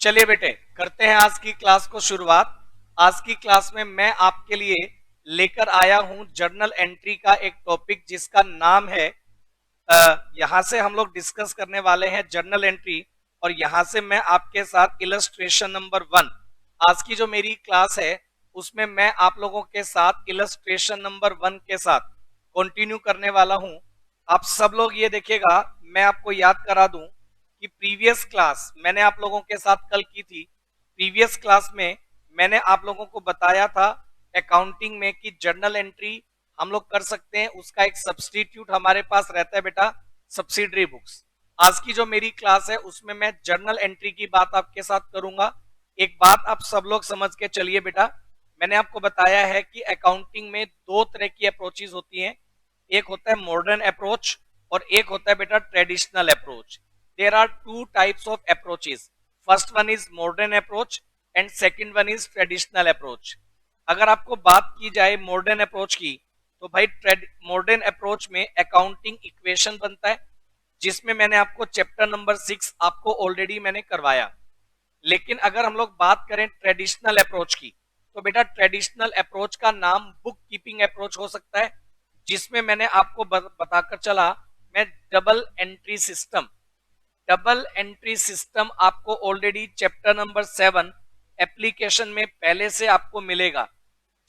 चलिए बेटे, करते हैं आज की क्लास को शुरुआत। आज की क्लास में मैं आपके लिए लेकर आया हूं जर्नल एंट्री का एक टॉपिक जिसका नाम है यहां से हम लोग डिस्कस करने वाले हैं जर्नल एंट्री। और यहां से मैं आपके साथ इलस्ट्रेशन नंबर 1, आज की जो मेरी क्लास है उसमें मैं आप लोगों के साथ इलस्ट्रेशन नंबर 1 के साथ कंटिन्यू करने वाला हूं। आप सब लोग ये देखिएगा, मैं आपको याद करा दूं कि प्रीवियस क्लास मैंने आप लोगों के साथ कल की थी। प्रीवियस क्लास में मैंने आप लोगों को बताया था अकाउंटिंग में कि जर्नल एंट्री हम लोग कर सकते हैं, उसका एक सब्स्टिट्यूट हमारे पास रहता है बेटा, सब्सिडरी बुक्स। आज की जो मेरी क्लास है उसमें मैं जर्नल एंट्री की बात आपके साथ करूंगा। एक बात आप सब लोग समझ के चलिए बेटा, मैंने आपको बताया है कि अकाउंटिंग में दो तरह की अप्रोचेज होती हैं। एक होता है मॉडर्न अप्रोच और एक होता है बेटा traditional approach. There are two types of approaches. First one is modern approach and second one is traditional approach. अगर आपको बात की जाए मॉडर्न अप्रोच की, तो भाई मॉडर्न अप्रोच में अकाउंटिंग इक्वेशन बनता है, जिसमें मैंने आपको चैप्टर नंबर 6 आपको ऑलरेडी मैंने करवाया। लेकिन अगर हम लोग बात करें ट्रेडिशनल अप्रोच की, तो बेटा ट्रेडिशनल अप्रोच का नाम बुक कीपिंग अप्रोच हो सकता है, जिसमें मैंने आपको बताकर चला मैं डबल एंट्री सिस्टम आपको ऑलरेडी चैप्टर नंबर 7 एप्लीकेशन में पहले से आपको मिलेगा।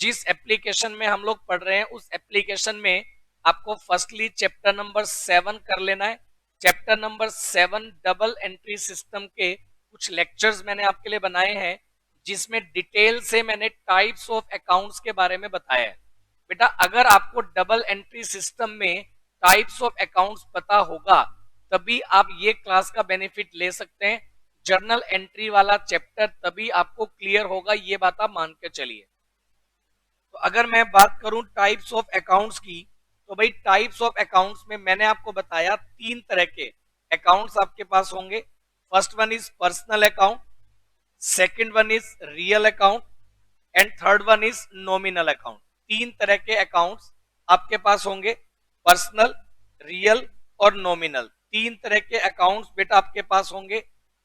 जिस एप्लीकेशन में हम लोग पढ़ रहे हैं उस एप्लीकेशन में आपको फर्स्टली चैप्टर नंबर 7 कर लेना है। Chapter number 7 double entry system के कुछ लेक्चर्स मैंने आपके लिए बनाए हैं, जिसमें डिटेल से मैंने टाइप्स ऑफ अकाउंट्स के बारे में बताया है। बेटा अगर आपको डबल एंट्री सिस्टम में टाइप्स ऑफ अकाउंट्स पता होगा, तभी आप ये क्लास का बेनिफिट ले सकते हैं। जर्नल एंट्री वाला चैप्टर तभी आपको क्लियर होगा, ये बात आप मान के चलिए। तो अगर मैं बात करूं टाइप्स ऑफ अकाउंट्स की, तो भाई टाइप्स ऑफ अकाउंट्स में मैंने आपको बताया तीन तरह के अकाउंट्स आपके पास होंगे। First one is personal account, second one is real account and third one is nominal account. तीन तरह के अकाउंट्स आपके पास होंगे, पर्सनल, रियल और नॉमिनल। तीन तरह के अकाउंट्स बेटा आपके पास होंगे।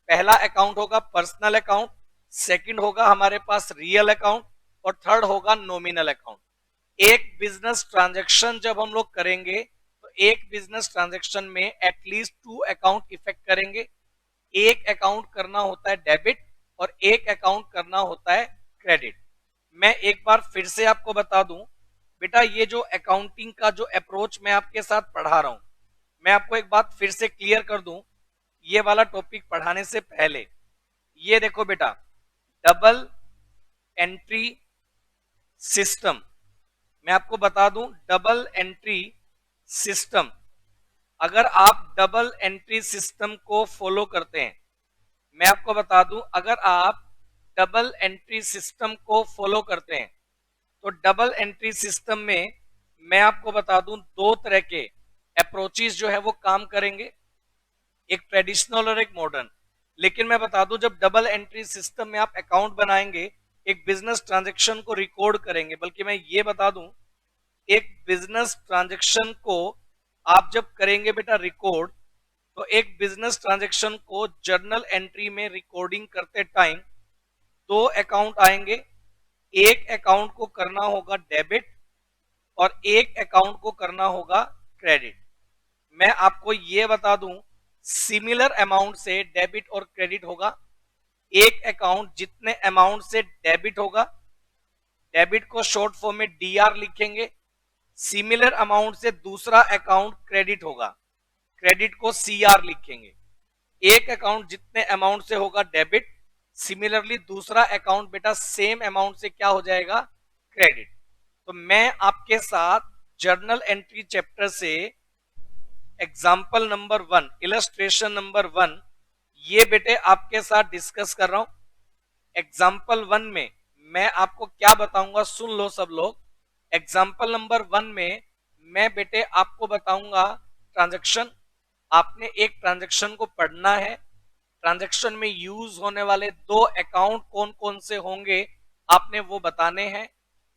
पहला अकाउंट होगा पर्सनल अकाउंट, सेकंड होगा हमारे पास रियल अकाउंट और थर्ड होगा नॉमिनल अकाउंट। एक बिजनेस ट्रांजैक्शन जब हम लोग करेंगे, तो एक बिजनेस ट्रांजैक्शन में एटलीस्ट 2 अकाउंट इफेक्ट करेंगे। एक अकाउंट करना होता है डेबिट और एक अकाउंट करना होता है क्रेडिट। मैं एक बार फिर से आपको बता दूं बेटा, ये जो अकाउंटिंग का जो अप्रोच मैं आपके साथ पढ़ा रहा हूं, मैं आपको एक बात फिर से क्लियर कर दूं ये वाला टॉपिक पढ़ाने से पहले। ये देखो बेटा, डबल एंट्री सिस्टम, मैं आपको बता दूं डबल एंट्री सिस्टम, अगर आप डबल एंट्री सिस्टम को फॉलो करते हैं, मैं आपको बता दूं अगर आप डबल एंट्री सिस्टम को फॉलो करते हैं, तो डबल एंट्री सिस्टम में मैं आपको बता दूं दो तरह के अप्रोचेस जो है वो काम करेंगे, एक ट्रेडिशनल और एक मॉडर्न। लेकिन मैं बता दूं जब डबल एंट्री सिस्टम में आप अकाउंट बनाएंगे, एक बिजनेस ट्रांजैक्शन को रिकॉर्ड करेंगे, बल्कि मैं ये बता दूं एक बिजनेस ट्रांजैक्शन को आप जब करेंगे बेटा रिकॉर्ड, तो एक बिजनेस ट्रांजैक्शन को जर्नल एंट्री में रिकॉर्डिंग करते टाइम दो अकाउंट आएंगे। एक अकाउंट को करना होगा डेबिट और एक अकाउंट को करना होगा क्रेडिट। मैं आपको यह बता दूं सिमिलर अमाउंट से डेबिट और क्रेडिट होगा। एक अकाउंट जितने अमाउंट से डेबिट होगा, डेबिट को शॉर्ट फॉर्म में डीआर लिखेंगे। सिमिलर अमाउंट से दूसरा अकाउंट क्रेडिट होगा, क्रेडिट को सीआर लिखेंगे। एक अकाउंट जितने अमाउंट से होगा डेबिट, सिमिलरली दूसरा अकाउंट बेटा सेम अमाउंट से क्या हो जाएगा, क्रेडिट। तो मैं आपके साथ जर्नल एंट्री चैप्टर से एग्जाम्पल नंबर 1, इलस्ट्रेशन नंबर 1, ये बेटे आपके साथ डिस्कस कर रहा हूं। एग्जाम्पल 1 में मैं आपको क्या बताऊंगा, सुन लो सब लोग। एग्जाम्पल नंबर 1 में मैं बेटे आपको बताऊंगा ट्रांजैक्शन। आपने एक ट्रांजैक्शन को पढ़ना है। ट्रांजैक्शन में यूज होने वाले दो अकाउंट कौन कौन से होंगे आपने वो बताने हैं।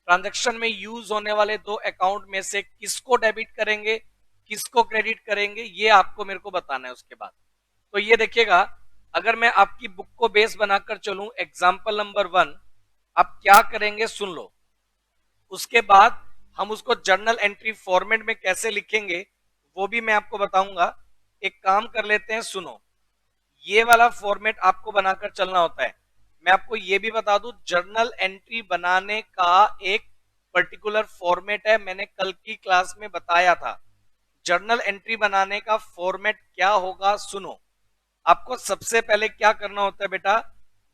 ट्रांजैक्शन में यूज होने वाले दो अकाउंट में से किसको डेबिट करेंगे, किसको क्रेडिट करेंगे, ये आपको मेरे को बताना है उसके बाद। तो ये देखिएगा, अगर मैं आपकी बुक को बेस बनाकर चलूं, एग्जाम्पल नंबर 1 आप क्या करेंगे सुन लो। उसके बाद हम उसको जर्नल एंट्री फॉर्मेट में कैसे लिखेंगे वो भी मैं आपको बताऊंगा। एक काम कर लेते हैं, सुनो, ये वाला फॉर्मेट आपको बनाकर चलना होता है। मैं आपको ये भी बता दूं, जर्नल एंट्री बनाने का एक पर्टिकुलर फॉर्मेट है, मैंने कल की क्लास में बताया था। जर्नल एंट्री बनाने का फॉर्मेट क्या होगा सुनो। आपको सबसे पहले क्या करना होता है बेटा,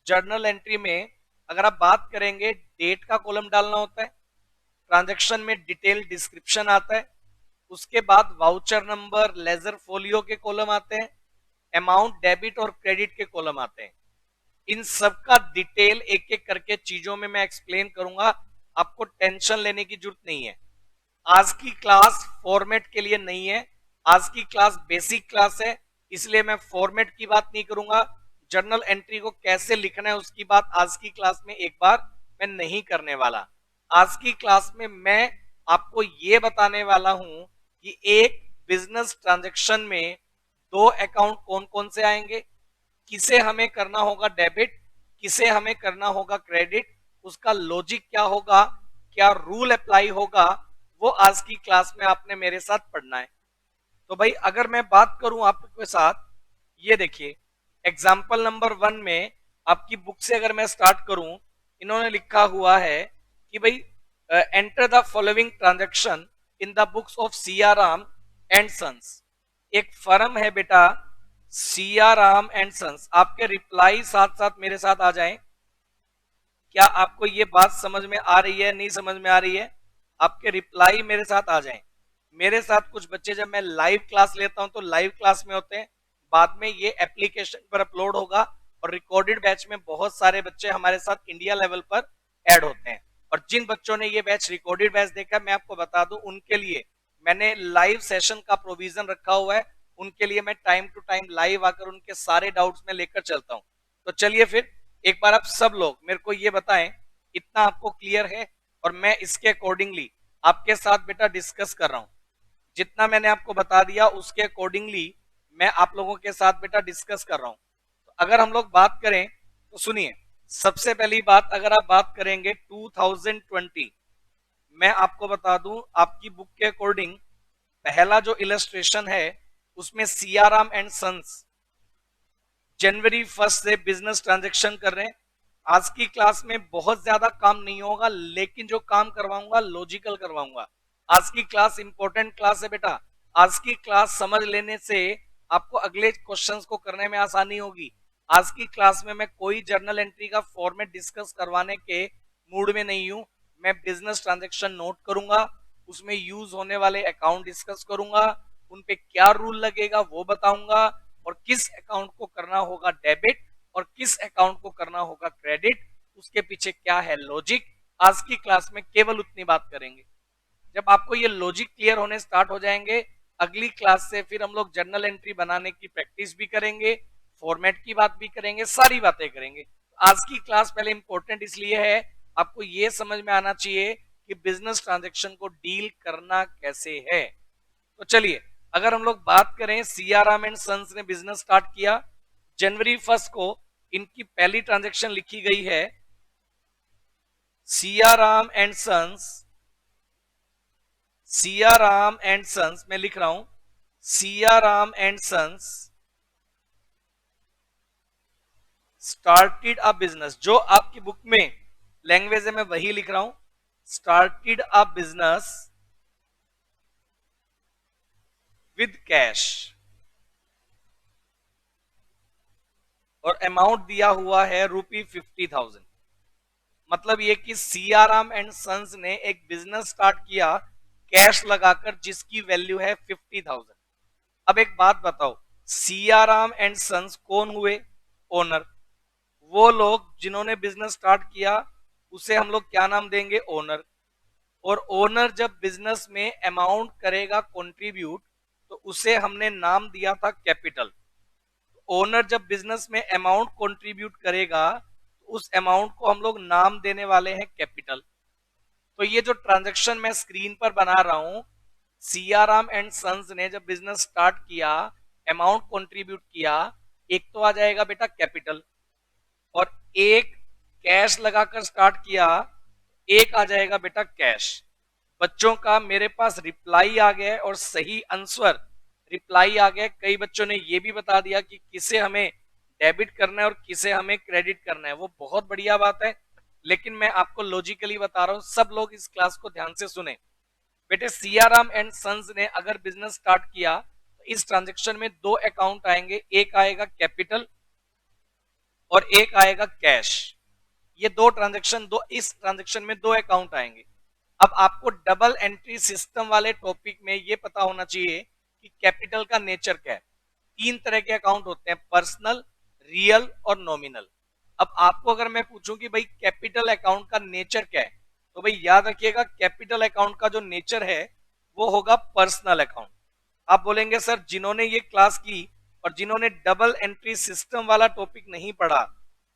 जर्नल एंट्री में अगर आप बात करेंगे, डेट का कॉलम डालना होता है, ट्रांजैक्शन में डिटेल डिस्क्रिप्शन आता है, उसके बाद वाउचर नंबर, लेजर फोलियो के कॉलम आते हैं, अमाउंट डेबिट और क्रेडिट के कॉलम आते हैं। इन सब का डिटेल एक एक करके चीजों में मैं एक्सप्लेन करूंगा, आपको टेंशन लेने की जरूरत नहीं है। आज की क्लास फॉर्मेट के लिए नहीं है, आज की क्लास बेसिक क्लास है, इसलिए मैं फॉर्मेट की बात नहीं करूंगा। जर्नल एंट्री को कैसे लिखना है उसकी बात आज की क्लास में एक बार मैं नहीं करने वाला। आज की क्लास में मैं आपको यह बताने वाला हूं कि एक बिजनेस ट्रांजैक्शन में दो अकाउंट कौन कौन से आएंगे, किसे हमें करना होगा डेबिट, किसे हमें करना होगा क्रेडिट, उसका लॉजिक क्या होगा, क्या रूल अप्लाई होगा, वो आज की क्लास में आपने मेरे साथ पढ़ना है। तो भाई अगर मैं बात करूं आपके साथ, ये देखिए एग्जाम्पल नंबर 1 में आपकी बुक से अगर मैं स्टार्ट करूं, इन्होंने लिखा हुआ है कि भाई enter the following transaction in the books of Siaram and sons. एक फर्म है बेटा सीआराम एंड सन्स। आपके रिप्लाई साथ साथ मेरे साथ आ जाएं। क्या आपको ये बात समझ में आ रही है, नहीं समझ में आ रही है? आपके रिप्लाई मेरे साथ आ जाएं। मेरे साथ कुछ बच्चे जब मैं लाइव क्लास लेता हूं तो लाइव क्लास में होते हैं, बाद में ये एप्लीकेशन पर अपलोड होगा और रिकॉर्डेड बैच में बहुत सारे बच्चे हमारे साथ इंडिया लेवल पर ऐड होते हैं। और जिन बच्चों ने ये बैच रिकॉर्डेड बैच देखा, मैं आपको बता दूं उनके लिए मैंने लाइव सेशन का प्रोविजन रखा हुआ है। उनके लिए मैं टाइम टू टाइम लाइव आकर उनके सारे डाउट्स में लेकर चलता हूं। तो चलिए फिर एक बार आप सब लोग मेरे को ये बताएं, इतना आपको क्लियर है? और मैं इसके अकॉर्डिंगली आपके साथ बेटा डिस्कस कर रहा हूं। जितना मैंने आपको बता दिया उसके अकॉर्डिंगली मैं आप लोगों के साथ बेटा डिस्कस कर रहा हूं। तो अगर हम लोग बात करें तो सुनिए, सबसे पहली बात अगर आप बात करेंगे 2020, मैं आपको बता दूं आपकी बुक के अकॉर्डिंग पहला जो इलस्ट्रेशन है उसमें सीआराम एंड सन्स जनवरी 1 से बिजनेस ट्रांजैक्शन कर रहे हैं। आज की क्लास में बहुत ज्यादा काम नहीं होगा, लेकिन जो काम करवाऊंगा लॉजिकल करवाऊंगा। आज की क्लास इंपॉर्टेंट क्लास है बेटा। आज की क्लास समझ लेने से आपको अगले क्वेश्चंस को करने में आसानी होगी। आज की क्लास में मैं कोई जर्नल एंट्री का फॉर्मेट डिस्कस करवाने के मूड में नहीं हूं। मैं बिजनेस ट्रांजैक्शन नोट करूंगा, उसमें यूज होने वाले अकाउंट डिस्कस करूंगा, उन पे क्या रूल लगेगा वो बताऊंगा, और किस अकाउंट को करना होगा डेबिट और किस अकाउंट को करना होगा क्रेडिट, उसके पीछे क्या है लॉजिक। आज की क्लास में केवल उतनी बात करेंगे। जब आपको ये लॉजिक क्लियर होने स्टार्ट हो जाएंगे, अगली क्लास से फिर हम लोग जर्नल एंट्री बनाने की प्रैक्टिस भी करेंगे, फॉर्मेट की बात भी करेंगे, सारी बातें करेंगे। आज की क्लास पहले इंपॉर्टेंट इसलिए है, आपको ये समझ में आना चाहिए कि बिजनेस ट्रांजैक्शन को डील करना कैसे है। तो चलिए अगर हम लोग बात करें, सीआराम एंड सन्स ने बिजनेस स्टार्ट किया जनवरी 1 को। इनकी पहली ट्रांजैक्शन लिखी गई है Siaram and sons, Siaram and sons, मैं लिख रहा हूं Siaram and sons started a business. जो आपकी बुक में लैंग्वेज है मैं वही लिख रहा हूं, started a business with cash, और अमाउंट दिया हुआ है ₹50,000। मतलब ये कि सीआराम एंड सन्स ने एक बिजनेस स्टार्ट किया कैश लगाकर जिसकी वैल्यू है 50,000। अब एक बात बताओ, सीआराम एंड सन्स कौन हुए? ओनर। वो लोग जिन्होंने बिजनेस स्टार्ट किया उसे हम लोग क्या नाम देंगे? ओनर। और ओनर जब बिजनेस में अमाउंट करेगा कंट्रीब्यूट तो उसे हमने नाम दिया था कैपिटल। ओनर जब बिजनेस में अमाउंट कंट्रीब्यूट करेगा तो उस अमाउंट को हम लोग नाम देने वाले हैं कैपिटल। तो ये जो ट्रांजैक्शन मैं स्क्रीन पर बना रहा हूं, सीआराम एंड सन्स ने जब बिजनेस स्टार्ट किया, अमाउंट कंट्रीब्यूट किया, एक तो आ जाएगा बेटा कैपिटल, और एक कैश लगाकर स्टार्ट किया, एक आ जाएगा बेटा कैश। बच्चों का मेरे पास रिप्लाई आ गया है और सही आंसर रिप्लाई आ गया। कई बच्चों ने ये भी बता दिया कि किसे हमें डेबिट करना है और किसे हमें क्रेडिट करना है, वो बहुत बढ़िया बात है। लेकिन मैं आपको लॉजिकली बता रहा हूं, सब लोग इस क्लास को ध्यान से सुने। बेटे सियाराम एंड सन्स ने अगर बिजनेस स्टार्ट किया तो इस ट्रांजेक्शन में दो अकाउंट आएंगे, एक आएगा कैपिटल और एक आएगा कैश। ये दो ट्रांजेक्शन, दो इस ट्रांजेक्शन में दो अकाउंट आएंगे। अब आपको डबल एंट्री सिस्टम वाले टॉपिक में ये पता होना चाहिए कि कैपिटल का नेचर क्या है। तीन तरह के अकाउंट होते हैं, पर्सनल, रियल और नॉमिनल। अब आपको अगर मैं पूछूं कि भाई कैपिटल अकाउंट का नेचर क्या है, तो भाई याद रखिएगा कैपिटल अकाउंट का जो नेचर है वो होगा पर्सनल अकाउंट। आप बोलेंगे सर जिन्होंने ये क्लास की और जिन्होंने डबल एंट्री सिस्टम वाला टॉपिक नहीं पढ़ा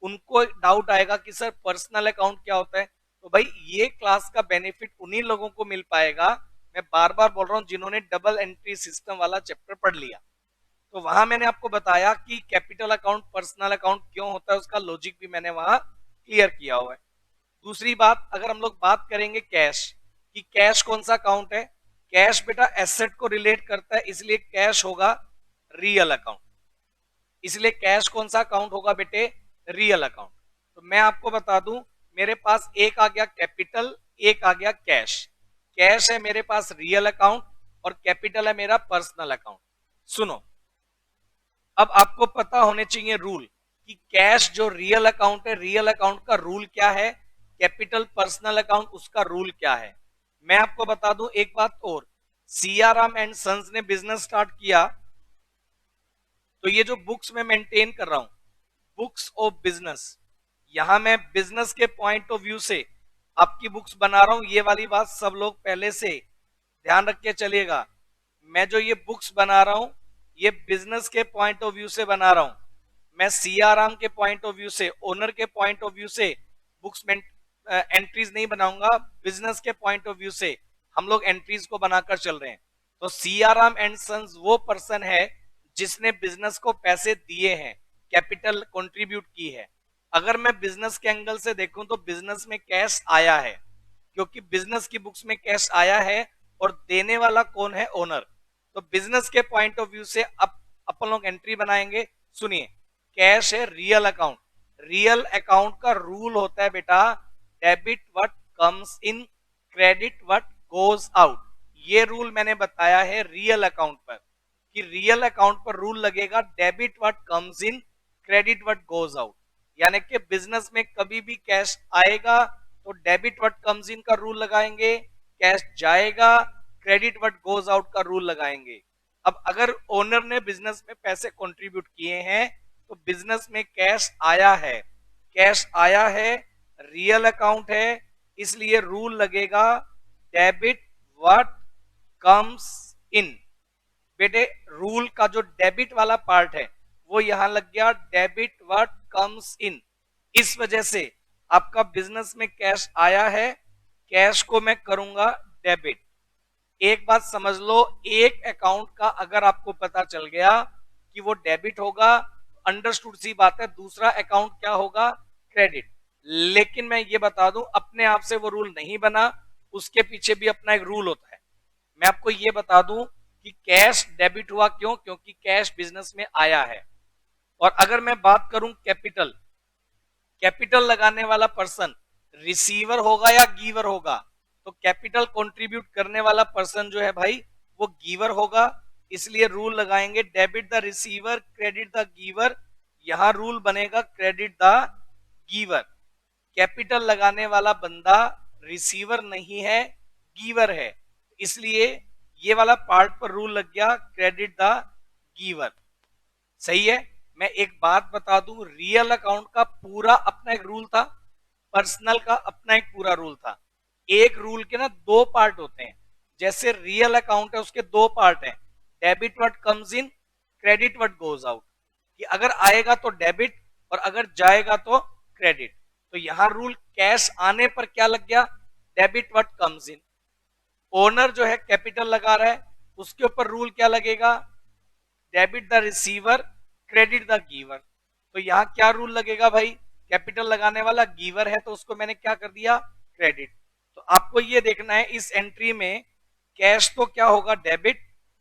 उनको डाउट आएगा कि सर पर्सनल अकाउंट क्या होता है। तो भाई ये क्लास का बेनिफिट उन्हीं लोगों को मिल पाएगा, मैं बार बार बोल रहा हूं, जिन्होंने डबल एंट्री सिस्टम वाला चैप्टर पढ़ लिया। तो वहां मैंने आपको बताया कि कैपिटल अकाउंट पर्सनल अकाउंट क्यों होता है, उसका लॉजिक भी मैंने वहां क्लियर किया हुआ है। दूसरी बात, अगर हम लोग बात करेंगे कैश, कि कैश कौन सा अकाउंट है, कैश बेटा एसेट को रिलेट करता है, इसलिए कैश होगा रियल अकाउंट। इसलिए कैश कौन सा अकाउंट होगा बेटे, रियल अकाउंट। तो मैं आपको बता दूं, मेरे पास एक आ गया कैपिटल, एक आ गया कैश। कैश है मेरे पास रियल अकाउंट और कैपिटल है मेरा पर्सनल अकाउंट। सुनो, अब आपको पता होने चाहिए रूल कि कैश जो रियल अकाउंट है, रियल अकाउंट का रूल क्या है, कैपिटल पर्सनल अकाउंट उसका रूल क्या है। मैं आपको बता दूं एक बात और, सियाराम एंड सन्स ने बिजनेस स्टार्ट किया तो ये जो बुक्स में मेंटेन कर रहा हूं, बुक्स ऑफ बिजनेस, यहां मैं बिजनेस के पॉइंट ऑफ व्यू से आपकी बुक्स बना रहा हूं। ये वाली बात सब लोग पहले से ध्यान रख के चलिएगा। मैं जो ये बुक्स बना रहा हूं ये बिजनेस के पॉइंट ऑफ व्यू से बना रहा हूं। मैं सियाराम के पॉइंट ऑफ व्यू से, ओनर के पॉइंट ऑफ व्यू से बुक्स में एंट्रीज नहीं बनाऊंगा, बिजनेस के पॉइंट ऑफ व्यू से हम लोग एंट्रीज को बनाकर चल रहे हैं। तो सियाराम एंड सन्स वो पर्सन है जिसने बिजनेस को पैसे दिए हैं, कैपिटल कंट्रीब्यूट की है। अगर मैं बिजनेस के एंगल से देखूं तो बिजनेस में कैश आया है, क्योंकि बिजनेस की बुक्स में कैश आया है और देने वाला कौन है, ओनर। तो बिजनेस के पॉइंट ऑफ व्यू से अब अपन लोग एंट्री बनाएंगे। सुनिए, कैश है रियल अकाउंट, रियल अकाउंट का रूल होता है बेटा, debit what comes in, credit what goes out. ये रूल मैंने बताया है रियल अकाउंट पर, कि रियल अकाउंट पर रूल लगेगा debit what comes in, credit what goes out. यानी कि बिजनेस में कभी भी कैश आएगा तो डेबिट व्हाट कम्स इन का रूल लगाएंगे, कैश जाएगा क्रेडिट व्हाट गोज आउट का रूल लगाएंगे। अब अगर ओनर ने बिजनेस में पैसे कंट्रीब्यूट किए हैं तो बिजनेस में कैश आया है, कैश आया है, रियल अकाउंट है, इसलिए रूल लगेगा डेबिट व्हाट कम्स इन। बेटे रूल का जो डेबिट वाला पार्ट है वो यहां लग गया, डेबिट व्हाट कम्स इन। इस वजह से आपका बिजनेस में कैश आया है, कैश को मैं करूंगा डेबिट। एक बात समझ लो, एक अकाउंट का अगर आपको पता चल गया कि वो डेबिट होगा, अंडरस्टूड सी बात है, दूसरा अकाउंट क्या होगा, क्रेडिट। लेकिन मैं ये बता दूं, अपने आप से वो रूल नहीं बना, उसके पीछे भी अपना एक रूल होता है। मैं आपको ये बता दूं कि कैश डेबिट हुआ क्यों, क्योंकि कैश बिजनेस में आया है। और अगर मैं बात करूं कैपिटल, कैपिटल लगाने वाला पर्सन रिसीवर होगा या गिवर होगा, तो कैपिटल कंट्रीब्यूट करने वाला पर्सन जो है भाई वो गिवर होगा। इसलिए रूल लगाएंगे debit the receiver, credit the giver. यहां रूल बनेगा क्रेडिट द गिवर। कैपिटल लगाने वाला बंदा रिसीवर नहीं है, गिवर है, इसलिए ये वाला पार्ट पर रूल लग गया क्रेडिट द गिवर। सही है। मैं एक बात बता दूं, रियल अकाउंट का पूरा अपना एक रूल था, पर्सनल का अपना एक पूरा रूल था। एक रूल के ना दो पार्ट होते हैं, जैसे रियल अकाउंट है उसके दो पार्ट हैं, debit what comes in, credit what goes out. कि अगर आएगा तो डेबिट और अगर जाएगा तो क्रेडिट। तो यहां रूल कैश आने पर क्या लग गया, debit what comes in. Owner जो है कैपिटल लगा रहा है, उसके ऊपर रूल क्या लगेगा, debit the receiver, credit the giver. तो यहां क्या रूल लगेगा भाई, कैपिटल लगाने वाला गिवर है तो उसको मैंने क्या कर दिया, क्रेडिट। तो आपको ये देखना है इस एंट्री में कैश तो क्या होगा, डेबिट,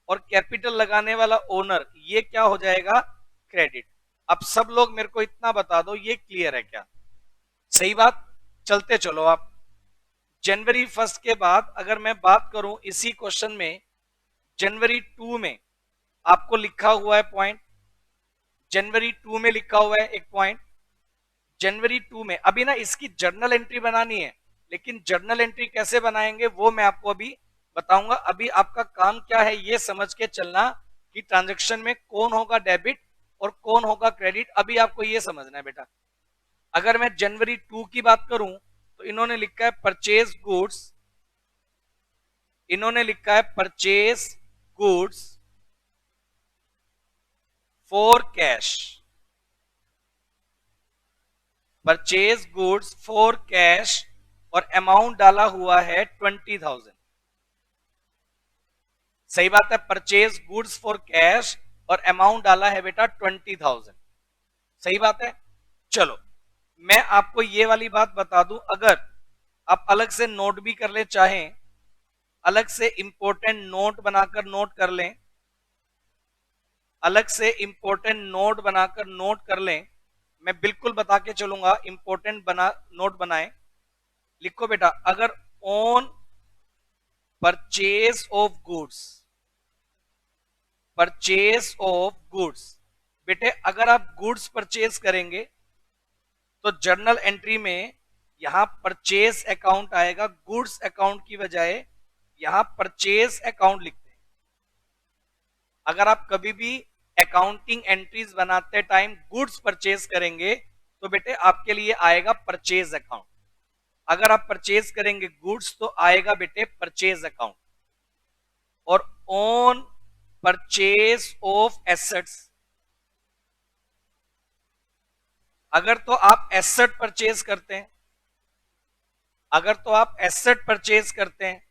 और कैपिटल लगाने वाला ओनर ये क्या हो जाएगा, क्रेडिट। अब सब लोग मेरे को इतना बता दो ये क्लियर है क्या, सही बात। चलते चलो आप जनवरी 1 के बाद अगर मैं बात करूं इसी क्वेश्चन में, जनवरी 2 में आपको लिखा हुआ है पॉइंट, जनवरी 2 में लिखा हुआ है एक पॉइंट, जनवरी 2 में अभी ना इसकी जर्नल एंट्री बनानी है, लेकिन जर्नल एंट्री कैसे बनाएंगे वो मैं आपको अभी बताऊंगा। अभी आपका काम क्या है ये समझ के चलना कि ट्रांजैक्शन में कौन होगा डेबिट और कौन होगा क्रेडिट, अभी आपको ये समझना है बेटा। अगर मैं जनवरी 2 की बात करूं तो इन्होंने लिखा है परचेज गुड्स, इन्होंने लिखा है purchase goods for cash, purchase goods for cash, और अमाउंट डाला हुआ है 20,000। सही बात है, परचेज गुड्स फॉर कैश और अमाउंट डाला है बेटा 20,000, सही बात है। चलो मैं आपको ये वाली बात बता दूं, अगर आप अलग से नोट भी कर ले चाहें, अलग से इंपॉर्टेंट नोट बनाकर नोट कर लें, अलग से इंपॉर्टेंट नोट बनाकर नोट कर लें, मैं बिल्कुल बता के चलूंगा, इंपॉर्टेंट बना नोट बनाएं। लिखो बेटा, अगर on purchase of goods, purchase of goods, बेटे अगर आप गुड्स परचेज करेंगे तो जर्नल एंट्री में यहां परचेज अकाउंट आएगा, गुड्स अकाउंट की बजाय यहां परचेज अकाउंट लिखते हैं। अगर आप कभी भी अकाउंटिंग एंट्रीज बनाते टाइम गुड्स परचेज करेंगे तो बेटे आपके लिए आएगा परचेज अकाउंट, अगर आप परचेज करेंगे गुड्स तो आएगा बेटे परचेज अकाउंट। और ऑन परचेज ऑफ एसेट्स, अगर तो आप एसेट परचेज करते हैं, अगर तो आप एसेट परचेज करते हैं,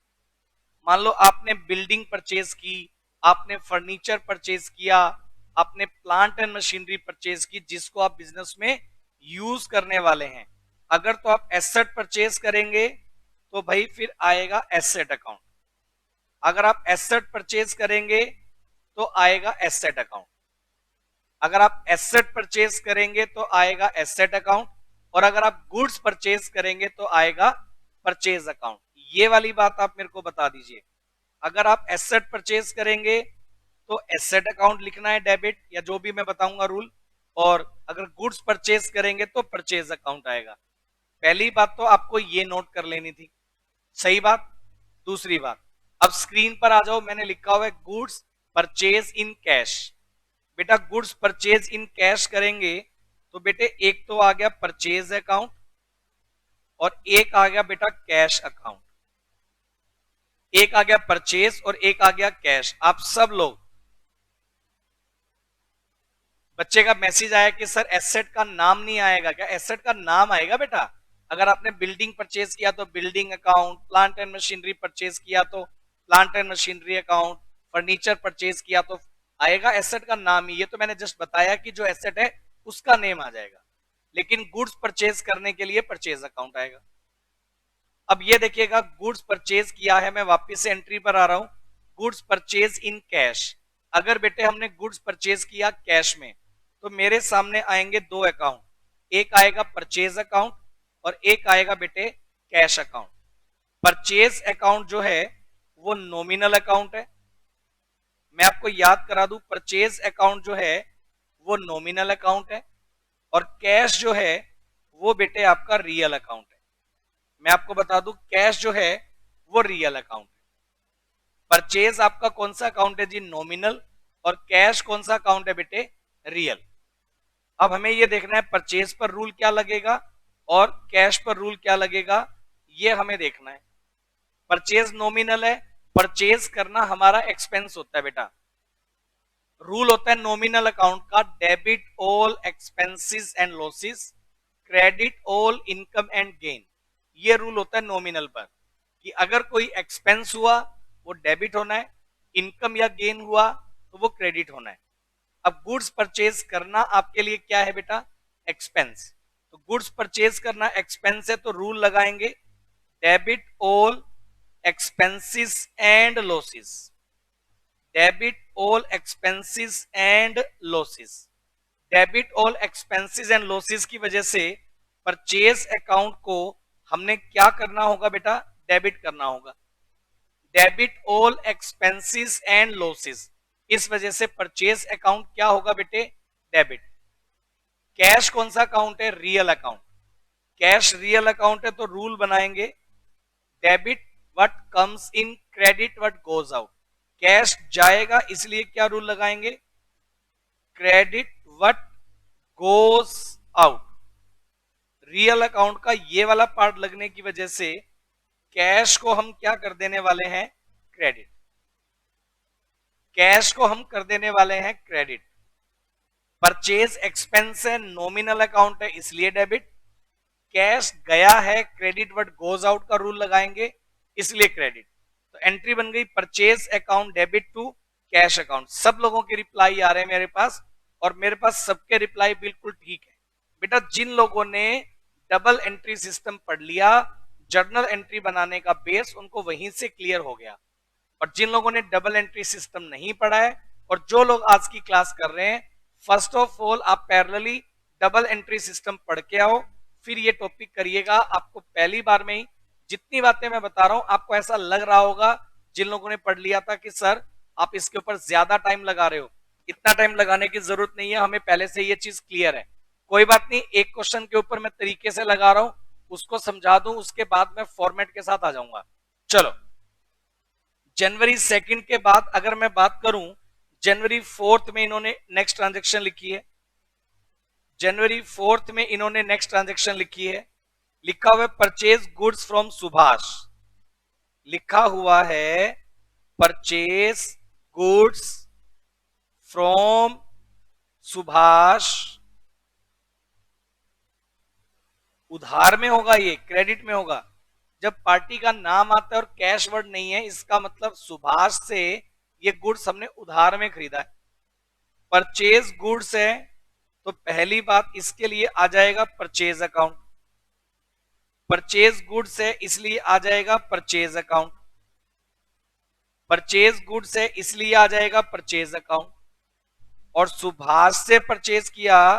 मान लो आपने बिल्डिंग परचेज की, आपने फर्नीचर परचेज किया, आपने प्लांट एंड मशीनरी परचेज की जिसको आप बिजनेस में यूज करने वाले हैं, अगर तो आप एसेट परचेज करेंगे तो भाई फिर आएगा एसेट अकाउंट। अगर आप एसेट परचेज करेंगे तो आएगा एसेट अकाउंट, अगर आप एसेट परचेज करेंगे तो आएगा एसेट अकाउंट, और अगर आप गुड्स परचेज करेंगे तो आएगा परचेज अकाउंट। ये वाली बात आप मेरे को बता दीजिए, अगर आप एसेट परचेज करेंगे तो एसेट अकाउंट लिखना है डेबिट, या जो भी मैं बताऊंगा रूल, और अगर गुड्स परचेज करेंगे तो परचेज अकाउंट आएगा। पहली बात तो आपको ये नोट कर लेनी थी, सही बात। दूसरी बात, अब स्क्रीन पर आ जाओ, मैंने लिखा हुआ है गुड्स परचेज इन कैश। बेटा गुड्स परचेज इन कैश करेंगे तो बेटे एक तो आ गया परचेज अकाउंट और एक आ गया बेटा कैश अकाउंट, एक आ गया परचेज और एक आ गया कैश। आप सब लोग, बच्चे का मैसेज आया कि सर एसेट का नाम नहीं आएगा क्या, एसेट का नाम आएगा बेटा। अगर आपने बिल्डिंग परचेज किया तो building account, plant and machinery purchase किया तो plant and machinery account, furniture purchase किया तो आएगा एसेट का नाम ही। ये तो मैंने जस्ट बताया कि जो एसेट है उसका नेम आ जाएगा, लेकिन गुड्स परचेज करने के लिए परचेज अकाउंट आएगा। अब ये देखिएगा गुड्स परचेज किया है, मैं वापस से एंट्री पर आ रहा हूं, गुड्स परचेज इन कैश। अगर बेटे हमने गुड्स परचेज किया कैश में तो मेरे सामने आएंगे दो अकाउंट, एक आएगा परचेज अकाउंट और एक आएगा बेटे कैश अकाउंट। परचेज अकाउंट जो है वो नॉमिनल अकाउंट है, मैं आपको याद करा दूं परचेज अकाउंट जो है वो नॉमिनल अकाउंट है, और कैश जो है वो बेटे आपका रियल अकाउंट है। मैं आपको बता दूं कैश जो है वो रियल अकाउंट है। परचेज आपका कौन सा अकाउंट है जी, नॉमिनल, और कैश कौन सा अकाउंट है बेटे, रियल। अब हमें ये देखना है परचेज पर रूल क्या लगेगा और कैश पर रूल क्या लगेगा, ये हमें देखना है। परचेज नॉमिनल है, परचेज करना हमारा एक्सपेंस होता है बेटा। रूल होता है नॉमिनल अकाउंट का, debit all expenses and losses, credit all income and gain. ये रूल होता है नॉमिनल पर कि अगर कोई एक्सपेंस हुआ वो डेबिट होना है, इनकम या गेन हुआ तो वो क्रेडिट होना है। अब गुड्स परचेज करना आपके लिए क्या है बेटा? एक्सपेंस। तो गुड्स परचेज करना एक्सपेंस है, तो रूल लगाएंगे debit all expenses and losses. Debit all expenses and losses. Debit all expenses and losses की वजह से परचेज अकाउंट को हमने क्या करना होगा बेटा? डेबिट करना होगा। Debit all expenses and losses, इस वजह से परचेज अकाउंट क्या होगा बेटे? डेबिट। कैश कौन सा अकाउंट है? Real account. Cash real account है, तो रूल बनाएंगे debit what comes in, credit what goes out. Cash जाएगा इसलिए क्या रूल लगाएंगे? Credit what goes out. Real account का ये वाला पार्ट लगने की वजह से कैश को हम क्या कर देने वाले हैं? क्रेडिट। कैश को हम कर देने वाले हैं क्रेडिट। परचेज एक्सपेंस है, नॉमिनल अकाउंट है, इसलिए डेबिट। कैश गया है, क्रेडिट व्हाट गोज आउट का रूल लगाएंगे, इसलिए क्रेडिट। तो एंट्री बन गई purchase account debit to cash account. सब लोगों के रिप्लाई आ रहे हैं मेरे पास, और मेरे पास सबके रिप्लाई बिल्कुल ठीक है। बेटा जिन लोगों ने डबल एंट्री सिस्टम पढ़ लिया, जर्नल एंट्री बनाने का बेस उनको वहीं से क्लियर हो गया। और जिन लोगों ने डबल एंट्री सिस्टम नहीं पढ़ा है, और जो लोग आज की क्लास कर रहे हैं, फर्स्ट ऑफ ऑल आप पैरेलली डबल एंट्री सिस्टम पढ़ के आओ, फिर ये टॉपिक करिएगा। आपको पहली बार में ही जितनी बातें मैं बता रहा हूं, आपको ऐसा लग रहा होगा जिन लोगों ने पढ़ लिया था कि सर आप इसके ऊपर ज्यादा टाइम लगा रहे हो। इतना टाइम लगाने की जरूरत नहीं है, हमें पहले से ये चीज क्लियर है। कोई बात नहीं, एक क्वेश्चन के ऊपर मैं तरीके से लगा रहा हूं, उसको समझा दूं, उसके बाद मैं फॉर्मेट के साथ आ जाऊंगा। चलो, जनवरी 2 के बाद अगर मैं बात करूं, जनवरी 4 में इन्होंने नेक्स्ट ट्रांजेक्शन लिखी है। जनवरी 4 में इन्होंने नेक्स्ट ट्रांजेक्शन लिखी है। लिखा हुआ है परचेज गुड्स फ्रॉम सुभाष। लिखा हुआ है परचेज गुड्स फ्रॉम सुभाष। उधार में होगा, ये क्रेडिट में होगा। जब पार्टी का नाम आता है और कैश वर्ड नहीं है, इसका मतलब सुभाष से ये गुड्स हमने उधार में खरीदा है। परचेज गुड्स है, तो पहली बात इसके लिए आ जाएगा परचेज अकाउंट। परचेज गुड्स है इसलिए आ जाएगा परचेज अकाउंट। परचेज गुड्स है इसलिए आ जाएगा परचेज अकाउंट। और सुभाष से परचेज किया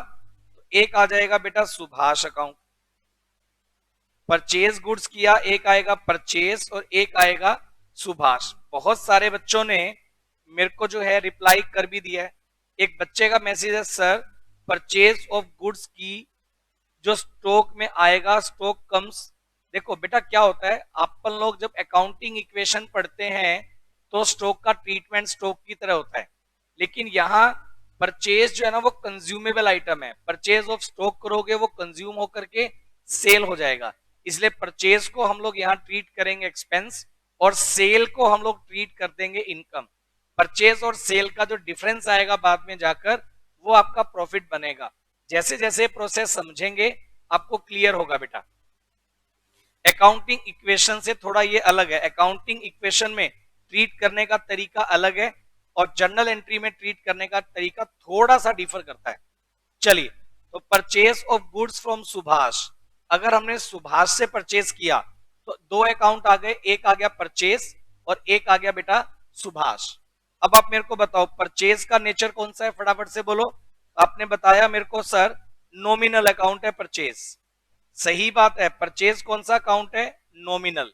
तो एक आ जाएगा बेटा सुभाष अकाउंट। परचेज गुड्स किया, एक आएगा परचेज और एक आएगा सुभाष। बहुत सारे बच्चों ने मेरे को जो है रिप्लाई कर भी दिया है। एक बच्चे का मैसेज है, सर परचेज ऑफ गुड्स की जो स्टॉक में आएगा, स्टॉक कम्स। देखो बेटा क्या होता है, अपन लोग जब अकाउंटिंग इक्वेशन पढ़ते हैं तो स्टॉक का ट्रीटमेंट स्टॉक की तरह होता है, लेकिन यहाँ परचेज जो है ना वो कंज्यूमेबल आइटम है। परचेज ऑफ स्टॉक करोगे वो कंज्यूम होकर के सेल हो जाएगा, इसलिए परचेज को हम लोग यहाँ ट्रीट करेंगे एक्सपेंस और सेल को हम लोग ट्रीट कर देंगे इनकम। परचेज और सेल का जो डिफरेंस आएगा बाद में जाकर वो आपका प्रॉफिट बनेगा। जैसे जैसे प्रोसेस समझेंगे आपको क्लियर होगा बेटा। अकाउंटिंग इक्वेशन से थोड़ा ये अलग है, अकाउंटिंग इक्वेशन में ट्रीट करने का तरीका अलग है और जर्नल एंट्री में ट्रीट करने का तरीका थोड़ा सा डिफर करता है। चलिए, तो purchase of goods from Subhash, अगर हमने सुभाष से परचेज किया तो दो अकाउंट आ गए, एक आ गया परचेज और एक आ गया बेटा सुभाष। अब आप मेरे को बताओ परचेज का नेचर कौन सा है, फटाफट से बोलो। आपने बताया मेरे को सर नॉमिनल अकाउंट है परचेज। सही बात है, परचेज कौन सा अकाउंट है? नॉमिनल।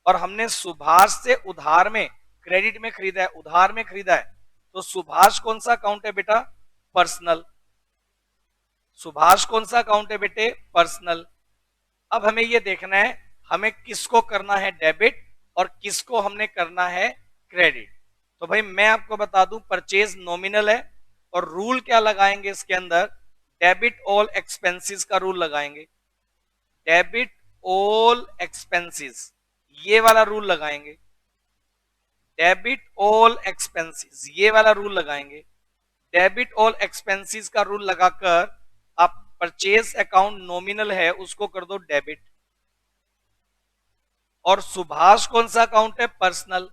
और हमने सुभाष से उधार में, क्रेडिट में खरीदा है, उधार में खरीदा है, तो सुभाष कौन सा अकाउंट है बेटा? पर्सनल। सुभाष कौन सा अकाउंट है बेटे? पर्सनल। अब हमें यह देखना है हमें किसको करना है डेबिट और किसको हमने करना है क्रेडिट। तो भाई मैं आपको बता दूं परचेज नॉमिनल है और रूल क्या लगाएंगे इसके अंदर? डेबिट ऑल एक्सपेंसेस का रूल लगाएंगे। डेबिट ऑल एक्सपेंसेस, ये वाला रूल लगाएंगे। डेबिट ऑल एक्सपेंसेस, ये वाला रूल लगाएंगे। डेबिट ऑल एक्सपेंसेस का रूल लगाकर आप परचेज अकाउंट नॉमिनल है उसको कर दो डेबिट। और सुभाष कौन सा अकाउंट है? पर्सनल।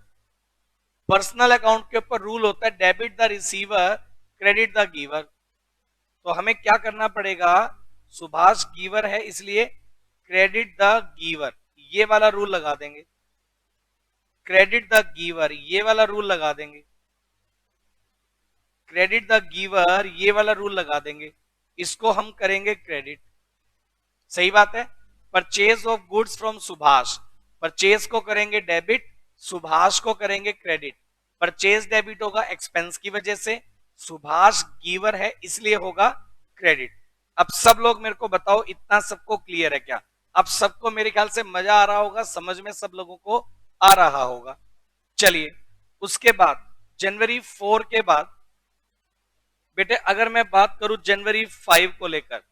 पर्सनल अकाउंट के ऊपर रूल होता है debit the receiver, credit the giver. तो हमें क्या करना पड़ेगा, सुभाष गिवर है इसलिए क्रेडिट द गिवर, ये वाला रूल लगा देंगे। क्रेडिट द गिवर, ये वाला रूल लगा देंगे। क्रेडिट द गिवर, ये वाला रूल लगा देंगे। इसको हम करेंगे क्रेडिट। सही बात है। Purchase of goods from Subhash, purchase को करेंगे डेबिट, सुभाष को करेंगे क्रेडिट। परचेज डेबिट होगा एक्सपेंस की वजह से, सुभाष गिवर है इसलिए होगा क्रेडिट। अब सब लोग मेरे को बताओ, इतना सबको क्लियर है क्या? अब सबको मेरे ख्याल से मजा आ रहा होगा, समझ में सब लोगों को आ रहा होगा। चलिए, उसके बाद जनवरी 4 के बाद बेटे अगर मैं बात करूं जनवरी 5 को लेकर,